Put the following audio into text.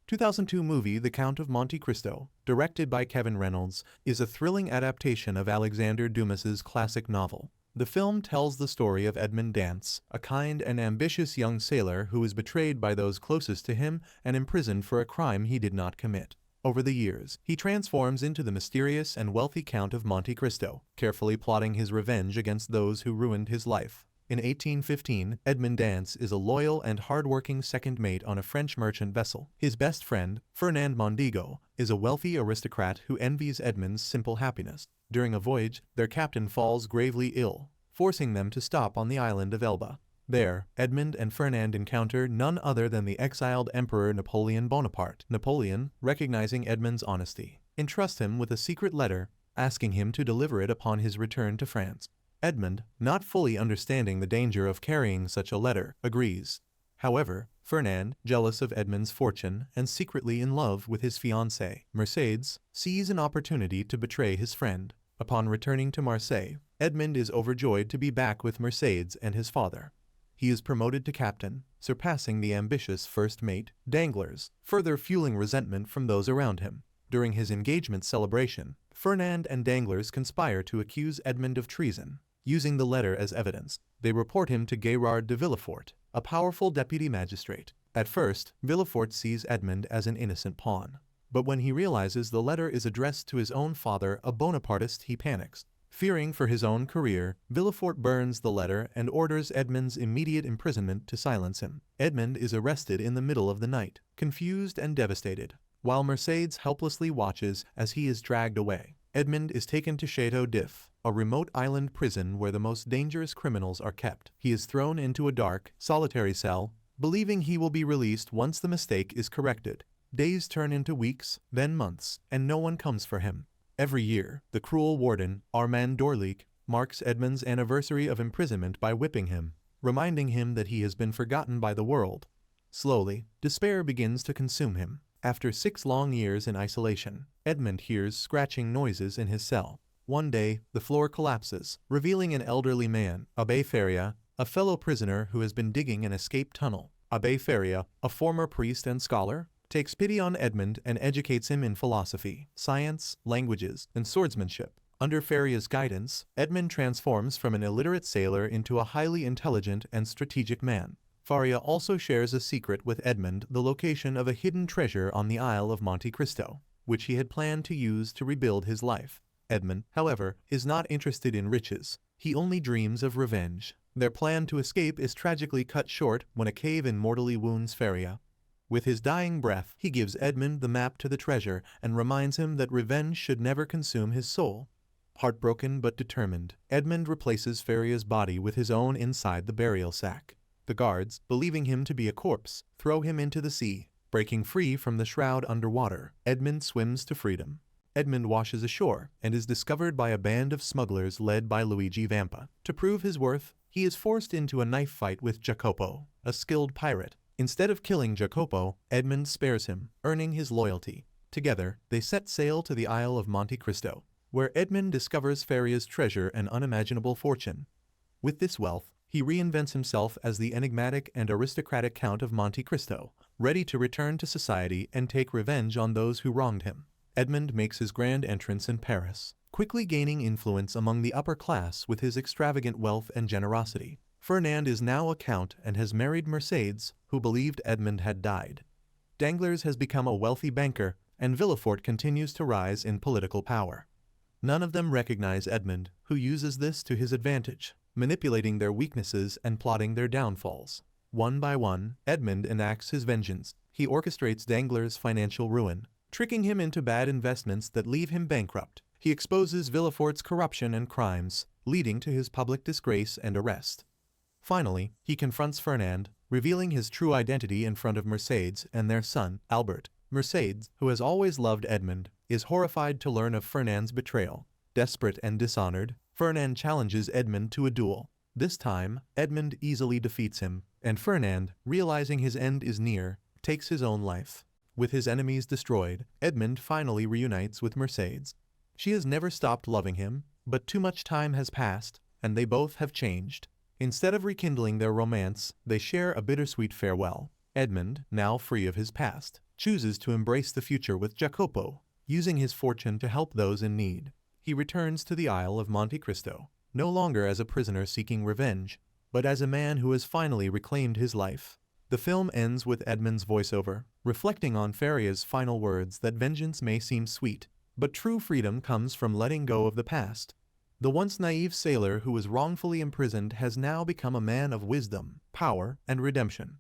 2002 movie The Count of Monte Cristo, directed by Kevin Reynolds, is a thrilling adaptation of Alexander Dumas's classic novel. The film tells the story of Edmond Dantès, a kind and ambitious young sailor who is betrayed by those closest to him and imprisoned for a crime he did not commit. Over the years, he transforms into the mysterious and wealthy Count of Monte Cristo, carefully plotting his revenge against those who ruined his life. In 1815, Edmond Dantès is a loyal and hard-working second mate on a French merchant vessel. His best friend, Fernand Mondego, is a wealthy aristocrat who envies Edmond's simple happiness. During a voyage, their captain falls gravely ill, forcing them to stop on the island of Elba. There, Edmond and Fernand encounter none other than the exiled Emperor Napoleon Bonaparte. Napoleon, recognizing Edmond's honesty, entrusts him with a secret letter, asking him to deliver it upon his return to France. Edmond, not fully understanding the danger of carrying such a letter, agrees. However, Fernand, jealous of Edmond's fortune and secretly in love with his fiancée, Mercedes, sees an opportunity to betray his friend. Upon returning to Marseille, Edmond is overjoyed to be back with Mercedes and his father. He is promoted to captain, surpassing the ambitious first mate, Danglars, further fueling resentment from those around him. During his engagement celebration, Fernand and Danglars conspire to accuse Edmond of treason. Using the letter as evidence, they report him to Gérard de Villefort, a powerful deputy magistrate. At first, Villefort sees Edmond as an innocent pawn. But when he realizes the letter is addressed to his own father, a Bonapartist, he panics. Fearing for his own career, Villefort burns the letter and orders Edmond's immediate imprisonment to silence him. Edmond is arrested in the middle of the night, confused and devastated, while Mercedes helplessly watches as he is dragged away. Edmond is taken to Chateau, a remote island prison where the most dangerous criminals are kept. He is thrown into a dark, solitary cell, believing he will be released once the mistake is corrected. Days turn into weeks, then months, and no one comes for him. Every year, the cruel warden, Armand Dorlic, marks Edmond's anniversary of imprisonment by whipping him, reminding him that he has been forgotten by the world. Slowly, despair begins to consume him. After 6 long years in isolation, Edmond hears scratching noises in his cell. One day, the floor collapses, revealing an elderly man, Abbé Faria, a fellow prisoner who has been digging an escape tunnel. Abbé Faria, a former priest and scholar, takes pity on Edmond and educates him in philosophy, science, languages, and swordsmanship. Under Faria's guidance, Edmond transforms from an illiterate sailor into a highly intelligent and strategic man. Faria also shares a secret with Edmond, the location of a hidden treasure on the Isle of Monte Cristo, which he had planned to use to rebuild his life. Edmond, however, is not interested in riches. He only dreams of revenge. Their plan to escape is tragically cut short when a cave-in mortally wounds Faria. With his dying breath, he gives Edmond the map to the treasure and reminds him that revenge should never consume his soul. Heartbroken but determined, Edmond replaces Faria's body with his own inside the burial sack. The guards, believing him to be a corpse, throw him into the sea. Breaking free from the shroud underwater, Edmond swims to freedom. Edmond washes ashore and is discovered by a band of smugglers led by Luigi Vampa. To prove his worth, he is forced into a knife fight with Jacopo, a skilled pirate. Instead of killing Jacopo, Edmond spares him, earning his loyalty. Together, they set sail to the Isle of Monte Cristo, where Edmond discovers Faria's treasure and unimaginable fortune. With this wealth, he reinvents himself as the enigmatic and aristocratic Count of Monte Cristo, ready to return to society and take revenge on those who wronged him. Edmond makes his grand entrance in Paris, quickly gaining influence among the upper class with his extravagant wealth and generosity. Fernand is now a count and has married Mercedes, who believed Edmond had died. Danglars has become a wealthy banker, and Villefort continues to rise in political power. None of them recognize Edmond, who uses this to his advantage, manipulating their weaknesses and plotting their downfalls. One by one, Edmond enacts his vengeance. He orchestrates Danglars' financial ruin, tricking him into bad investments that leave him bankrupt. He exposes Villefort's corruption and crimes, leading to his public disgrace and arrest. Finally, he confronts Fernand, revealing his true identity in front of Mercedes and their son, Albert. Mercedes, who has always loved Edmond, is horrified to learn of Fernand's betrayal. Desperate and dishonored, Fernand challenges Edmond to a duel. This time, Edmond easily defeats him, and Fernand, realizing his end is near, takes his own life. With his enemies destroyed, Edmond finally reunites with Mercedes. She has never stopped loving him, but too much time has passed, and they both have changed. Instead of rekindling their romance, they share a bittersweet farewell. Edmond, now free of his past, chooses to embrace the future with Jacopo, using his fortune to help those in need. He returns to the Isle of Monte Cristo, no longer as a prisoner seeking revenge, but as a man who has finally reclaimed his life. The film ends with Edmond's voiceover, reflecting on Faria's final words that vengeance may seem sweet, but true freedom comes from letting go of the past. The once naive sailor who was wrongfully imprisoned has now become a man of wisdom, power, and redemption.